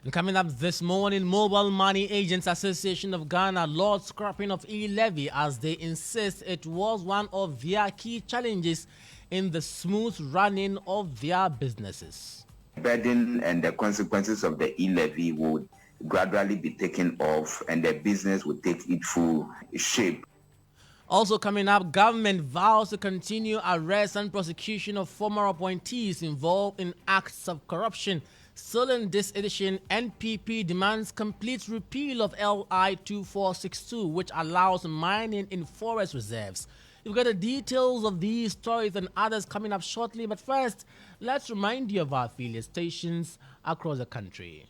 And coming up this morning, Mobile Money Agents Association of Ghana lauds scrapping of e-levy as they insist it was one of their key challenges in the smooth running of their businesses. The burden and the consequences of the e-levy would gradually be taken off and the business would take its full shape. Also coming up, government vows to continue arrest and prosecution of former appointees involved in acts of corruption. Still in this edition, NPP demands complete repeal of LI 2462, which allows mining in forest reserves. You've got the details of these stories and others coming up shortly, but first, let's remind you of our affiliate stations across the country.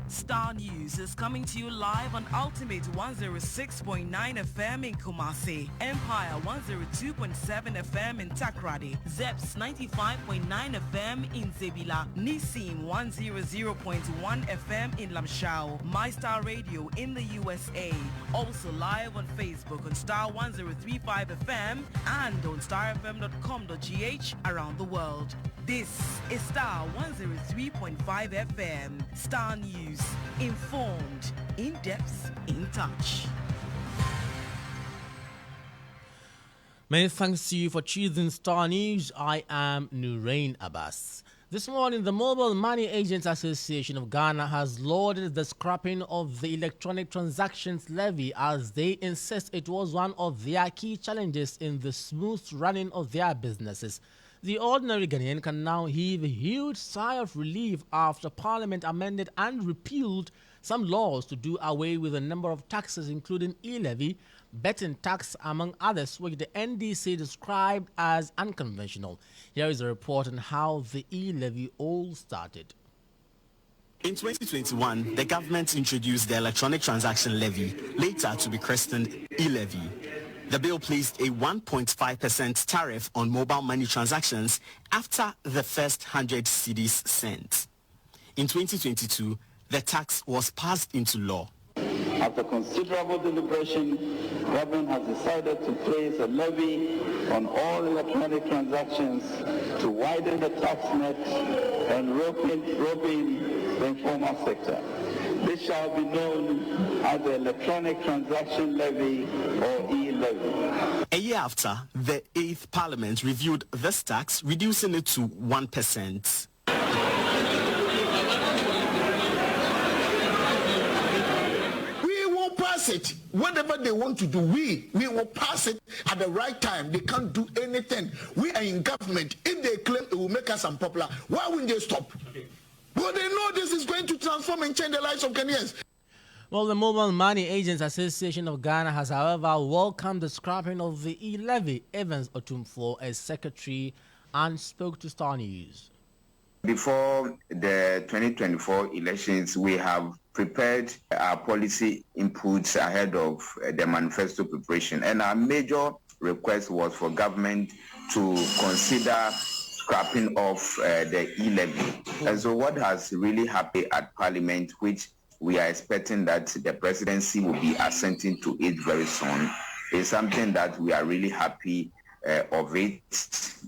Starr News is coming to you live on Ultimate 106.9 FM in Kumasi, Empire 102.7 FM in Takrady, Zeps 95.9 FM in Zebila, Nissim 100.1 FM in Lamshao, My Star Radio in the USA, also live on Facebook on Star 1035 FM and on starfm.com.gh around the world. This is Star 103.5 FM, Starr News. Informed, in depth, in touch. Many thanks to you for choosing Starr News. I am Nurain Abbas. This morning, the Mobile Money Agents Association of Ghana has lauded the scrapping of the electronic transactions levy as they insist it was one of their key challenges in the smooth running of their businesses. The ordinary Ghanaian can now heave a huge sigh of relief after Parliament amended and repealed some laws to do away with a number of taxes, including e-levy, betting tax, among others, which the NDC described as unconventional. Here is a report on how the e-levy all started. In 2021, the government introduced the electronic transaction levy, later to be christened e-levy. The bill placed a 1.5% tariff on mobile money transactions after the first 100 cedis sent. In 2022, the tax was passed into law. After considerable deliberation, government has decided to place a levy on all electronic transactions to widen the tax net and rope in the informal sector. This shall be known as the electronic transaction levy or e-levy. A year after, the 8th Parliament reviewed this tax, reducing it to 1%. We will pass it. Whatever they want to do, we will pass it at the right time. They can't do anything. We are in government. If they claim it will make us unpopular, why wouldn't they stop? But they know this is going to transform and change the lives of Ghanaians. Well, the Mobile Money Agents Association of Ghana has, however, welcomed the scrapping of the e-levy. Evans Otumfuo as secretary and spoke to Starr News. Before the 2024 elections, we have prepared our policy inputs ahead of the manifesto preparation. And our major request was for government to consider scrapping off the e-levy. And so what has really happened at Parliament, which we are expecting that the presidency will be assenting to it very soon, is something that we are really happy of it,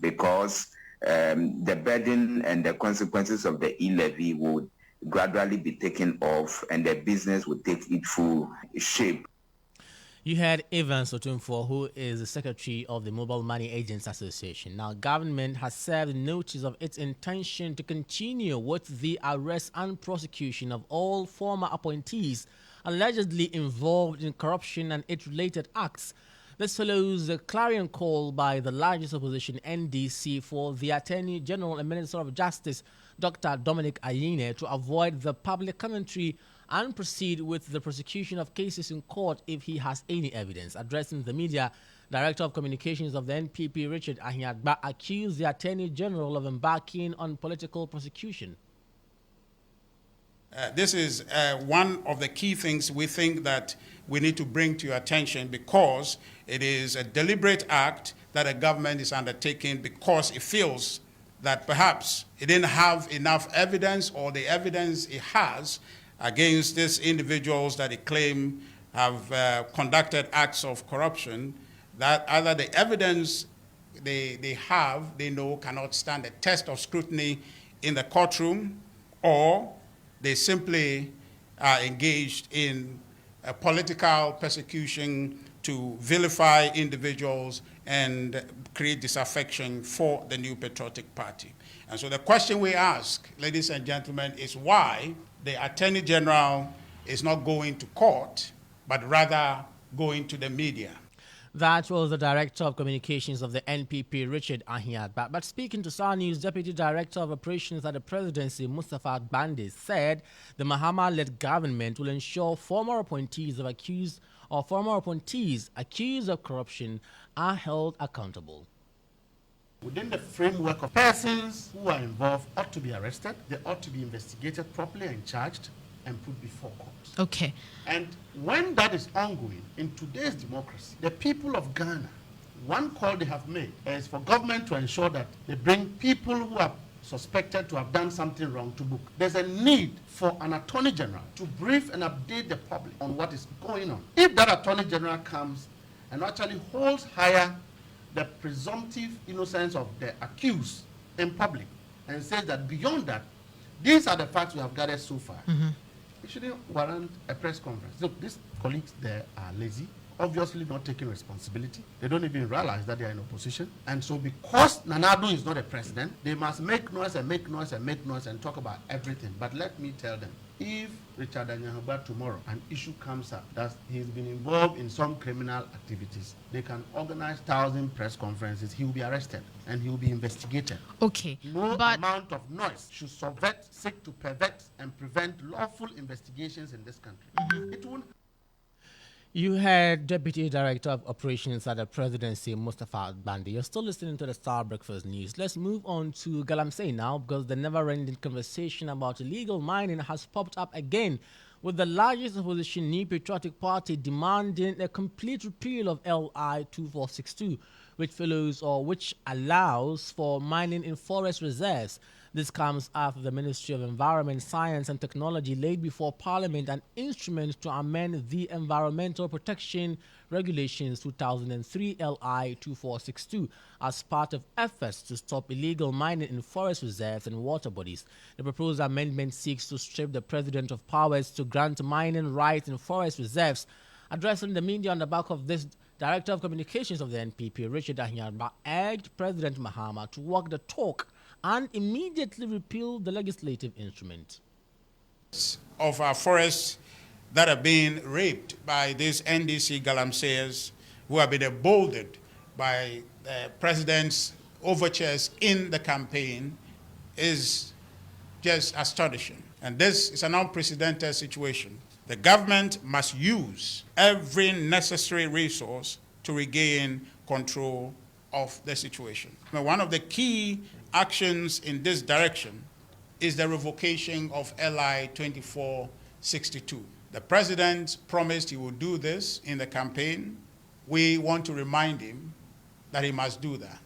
because the burden and the consequences of the e-levy would gradually be taken off and the business would take its full shape. You had Evans Otumfuo, who is the secretary of the Mobile Money Agents Association. Now, government has served notice of its intention to continue with the arrest and prosecution of all former appointees allegedly involved in corruption and its-related acts. This follows a clarion call by the largest opposition, NDC, for the Attorney General and Minister of Justice, Dr. Dominic Ayine, to avoid the public commentary and proceed with the prosecution of cases in court if he has any evidence. Addressing the media, Director of Communications of the NPP, Richard Ahinyadba, accused the Attorney General of embarking on political prosecution. This is one of the key things we think that we need to bring to your attention, because it is a deliberate act that a government is undertaking because it feels that perhaps it didn't have enough evidence, or the evidence it has against these individuals that it claim have conducted acts of corruption, that either the evidence they know cannot stand the test of scrutiny in the courtroom, or they simply are engaged in a political persecution to vilify individuals and create disaffection for the new patriotic party. And so the question we ask, ladies and gentlemen, is why the Attorney General is not going to court, but rather going to the media. That was the Director of Communications of the NPP, Richard Ahiad. But speaking to Starr News, Deputy Director of Operations at the Presidency, Mustafa Bande, said the Mahama-led government will ensure former appointees accused of corruption are held accountable. Within the framework of persons who are involved ought to be arrested, they ought to be investigated properly and charged and put before court. Okay. And when that is ongoing, in today's democracy, the people of Ghana, one call they have made is for government to ensure that they bring people who are suspected to have done something wrong to book. There's a need for an Attorney General to brief and update the public on what is going on. If that Attorney General comes and actually holds higher the presumptive innocence of the accused in public and says that beyond that, these are the facts we have gathered so far, it shouldn't warrant a press conference. Look, these colleagues there are lazy, obviously not taking responsibility. They don't even realize that they are in opposition. And so because Nanado is not a president, they must make noise and make noise and make noise and talk about everything. But let me tell them, if Richard Anyahuba tomorrow an issue comes up that he's been involved in some criminal activities, they can organize 1,000 press conferences. He will be arrested and he will be investigated. Okay. No amount of noise should subvert, seek to pervert and prevent lawful investigations in this country. It won't. You had Deputy Director of Operations at the Presidency, Mustafa Bande. You're still listening to the Star Breakfast News. Let's move on to Galamsey now, because the never-ending conversation about illegal mining has popped up again, with the largest opposition New Patriotic Party demanding a complete repeal of LI 2462, which allows for mining in forest reserves. This comes after the Ministry of Environment, Science and Technology laid before Parliament an instrument to amend the Environmental Protection Regulations 2003 LI 2462 as part of efforts to stop illegal mining in forest reserves and water bodies. The proposed amendment seeks to strip the President of powers to grant mining rights in forest reserves. Addressing the media on the back of this, Director of Communications of the NPP, Richard Ahiad, urged President Mahama to walk the talk and immediately repeal the legislative instrument. Of our forests that are being raped by these NDC galamseyers who have been emboldened by the president's overtures in the campaign is just astonishing. And this is an unprecedented situation. The government must use every necessary resource to regain control of the situation. Now, one of the key actions in this direction is the revocation of LI 2462. The president promised he would do this in the campaign. We want to remind him that he must do that.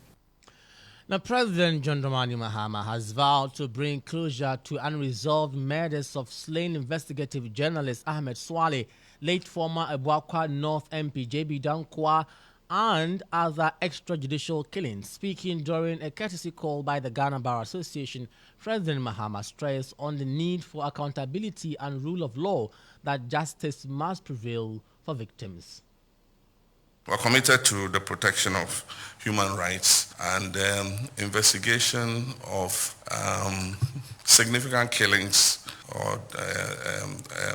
Now, President John Dramani Mahama has vowed to bring closure to unresolved murders of slain investigative journalist Ahmed Swale, late former Abuakwa North MP JB Dankwa, and other extrajudicial killings. Speaking during a courtesy call by the Ghana Bar Association, President Mahama stressed on the need for accountability and rule of law, that justice must prevail for victims. We're committed to the protection of human rights and investigation of significant killings or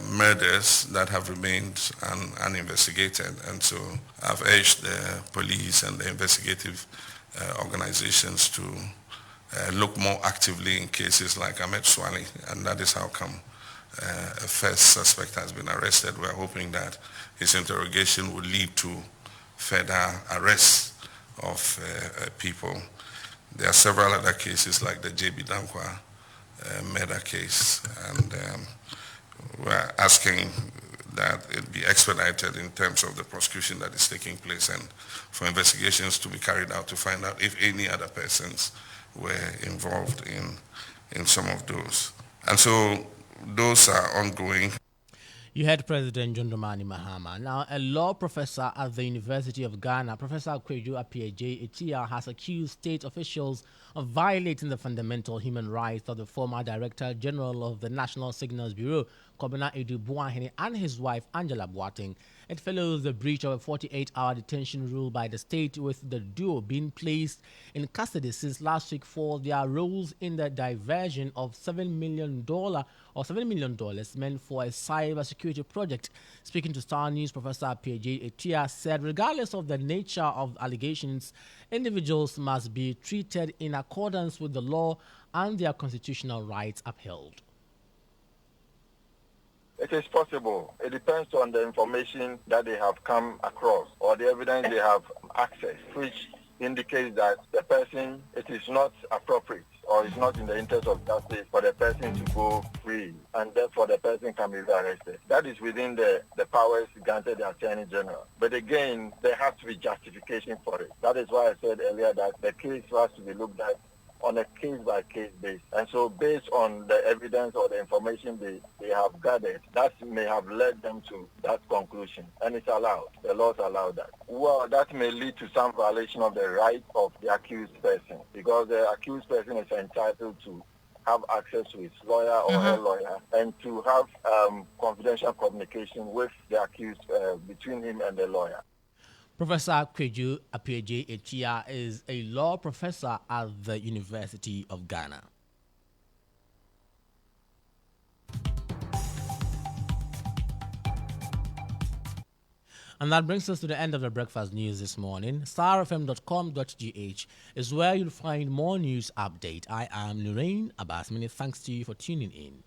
murders that have remained uninvestigated. And so I've urged the police and the investigative organizations to look more actively in cases like Ahmed Swale, and that is how come a first suspect has been arrested. We're hoping that his interrogation will lead to further arrests of people. There are several other cases like the JB Dankwa murder case, and we're asking that it be expedited in terms of the prosecution that is taking place and for investigations to be carried out to find out if any other persons were involved in some of those. And so those are ongoing. You heard President John Dramani Mahama. Now, a law professor at the University of Ghana, Professor Kweju Appiagyei-Etia, has accused state officials of violating the fundamental human rights of the former Director General of the National Signals Bureau, Kobina Edu Buahene, and his wife, Angela Boateng. It follows the breach of a 48-hour detention rule by the state, with the duo being placed in custody since last week for their roles in the diversion of $7 million meant for a cybersecurity project. Speaking to Starr News, Professor Appiagyei-Etia said regardless of the nature of allegations, individuals must be treated in accordance with the law and their constitutional rights upheld. It is possible. It depends on the information that they have come across or the evidence they have accessed, which indicates that the person, it is not appropriate or it's not in the interest of justice for the person to go free, and therefore the person can be arrested. That is within the powers granted the Attorney General. But again, there has to be justification for it. That is why I said earlier that the case has to be looked at on a case-by-case basis. And so based on the evidence or the information they have gathered, that may have led them to that conclusion. And it's allowed. The laws allow that. Well, that may lead to some violation of the rights of the accused person, because the accused person is entitled to have access to his lawyer or her lawyer, and to have confidential communication with the accused between him and the lawyer. Professor Kweju Appiagyei-Etia is a law professor at the University of Ghana. And that brings us to the end of the breakfast news this morning. starfm.com.gh is where you'll find more news update. I am Lorraine Abbas. Many thanks to you for tuning in.